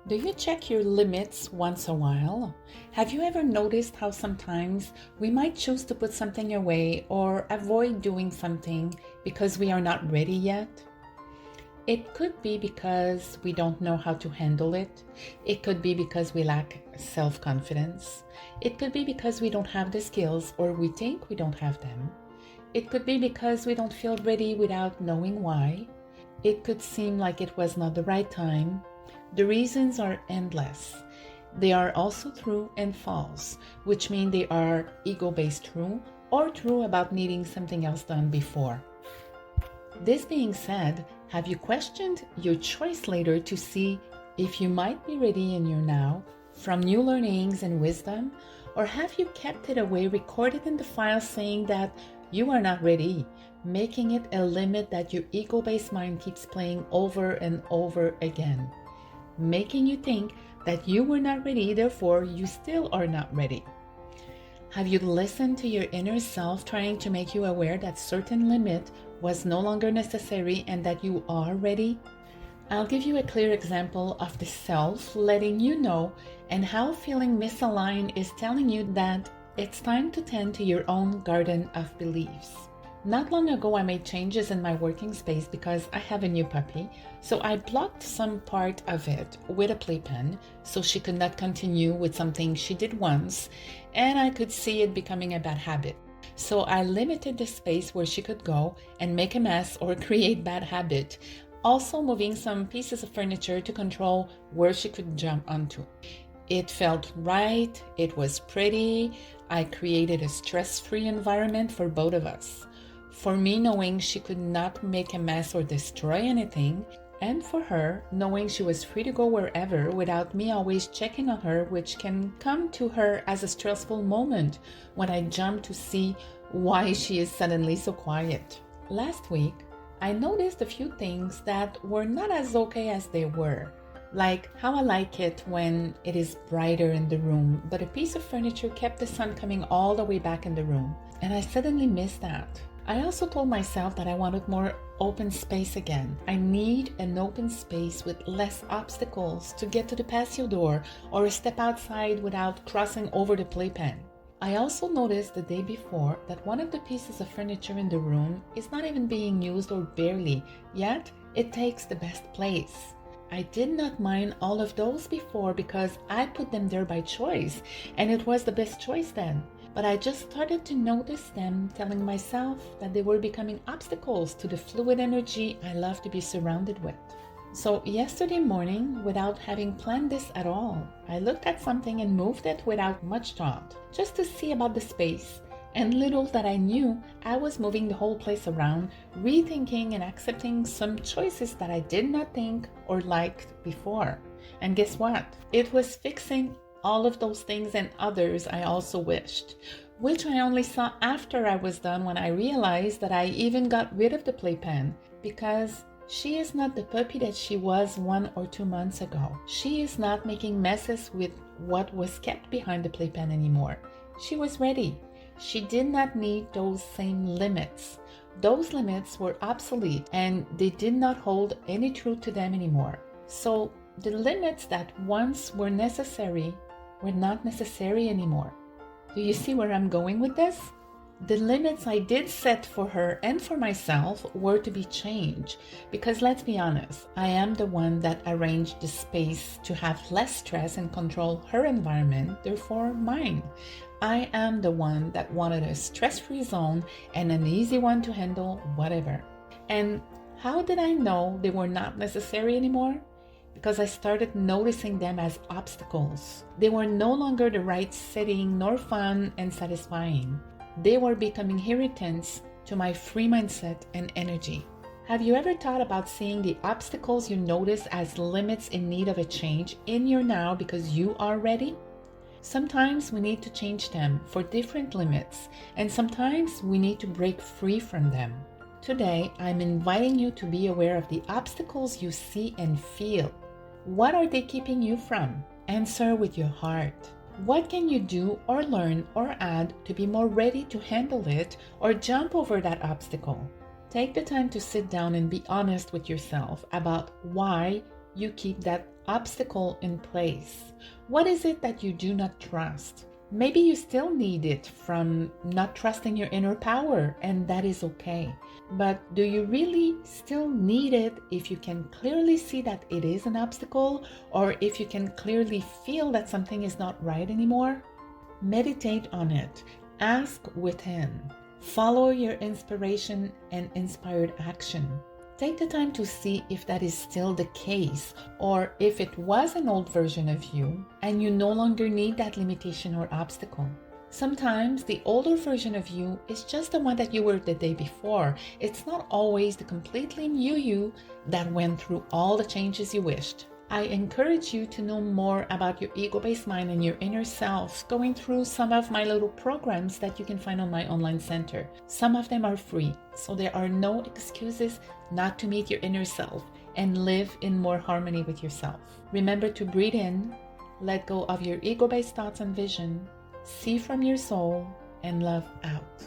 Do you check your limits once a while? Have you ever noticed how sometimes we might choose to put something away or avoid doing something because we are not ready yet? It could be because we don't know how to handle it. It could be because we lack self-confidence. It could be because we don't have the skills or we think we don't have them. It could be because we don't feel ready without knowing why. It could seem like it was not the right time. The reasons are endless. They are also true and false, which mean they are ego-based true or true about needing something else done before. This being said, have you questioned your choice later to see if you might be ready in your now from new learnings and wisdom? Or have you kept it away recorded in the file saying that you are not ready, making it a limit that your ego-based mind keeps playing over and over again, making you think that you were not ready, therefore you still are not ready? Have you listened to your inner self trying to make you aware that certain limit was no longer necessary and that you are ready? I'll give you a clear example of the self letting you know and how feeling misaligned is telling you that it's time to tend to your own garden of beliefs. Not long ago, I made changes in my working space because I have a new puppy, so I blocked some part of it with a playpen so she could not continue with something she did once, and I could see it becoming a bad habit. So I limited the space where she could go and make a mess or create bad habit, also moving some pieces of furniture to control where she could jump onto. It felt right, it was pretty, I created a stress-free environment for both of us. For me, knowing she could not make a mess or destroy anything, and for her, knowing she was free to go wherever without me always checking on her, which can come to her as a stressful moment when I jump to see why she is suddenly so quiet. Last week, I noticed a few things that were not as okay as they were, like how I like it when it is brighter in the room, but a piece of furniture kept the sun coming all the way back in the room, and I suddenly missed that. I also told myself that I wanted more open space again. I need an open space with less obstacles to get to the patio door or step outside without crossing over the playpen. I also noticed the day before that one of the pieces of furniture in the room is not even being used or barely, yet it takes the best place. I did not mind all of those before because I put them there by choice, and it was the best choice then. But I just started to notice them, telling myself that they were becoming obstacles to the fluid energy I love to be surrounded with. So yesterday morning, without having planned this at all, I looked at something and moved it without much thought, just to see about the space. And little that I knew, I was moving the whole place around, rethinking and accepting some choices that I did not think or liked before. And guess what? It was fixing all of those things and others I also wished, which I only saw after I was done when I realized that I even got rid of the playpen because she is not the puppy that she was 1 or 2 months ago. She is not making messes with what was kept behind the playpen anymore. She was ready. She did not need those same limits. Those limits were obsolete and they did not hold any truth to them anymore. So the limits that once were necessary were not necessary anymore. Do you see where I'm going with this? The limits I did set for her and for myself were to be changed because let's be honest, I am the one that arranged the space to have less stress and control her environment, therefore mine. I am the one that wanted a stress-free zone and an easy one to handle whatever. And how did I know they were not necessary anymore? Because I started noticing them as obstacles. They were no longer the right setting nor fun and satisfying. They were becoming irritants to my free mindset and energy. Have you ever thought about seeing the obstacles you notice as limits in need of a change in your now because you are ready? Sometimes we need to change them for different limits, and sometimes we need to break free from them. Today, I'm inviting you to be aware of the obstacles you see and feel. What are they keeping you from? Answer with your heart. What can you do or learn or add to be more ready to handle it or jump over that obstacle? Take the time to sit down and be honest with yourself about why you keep that obstacle in place? What is it that you do not trust? Maybe you still need it from not trusting your inner power, and that is okay. But do you really still need it if you can clearly see that it is an obstacle, or if you can clearly feel that something is not right anymore? Meditate on it. Ask within. Follow your inspiration and inspired action. Take the time to see if that is still the case, or if it was an old version of you and you no longer need that limitation or obstacle. Sometimes the older version of you is just the one that you were the day before. It's not always the completely new you that went through all the changes you wished. I encourage you to know more about your ego-based mind and your inner self going through some of my little programs that you can find on my online center. Some of them are free, so there are no excuses not to meet your inner self and live in more harmony with yourself. Remember to breathe in, let go of your ego-based thoughts and vision, see from your soul, and love out.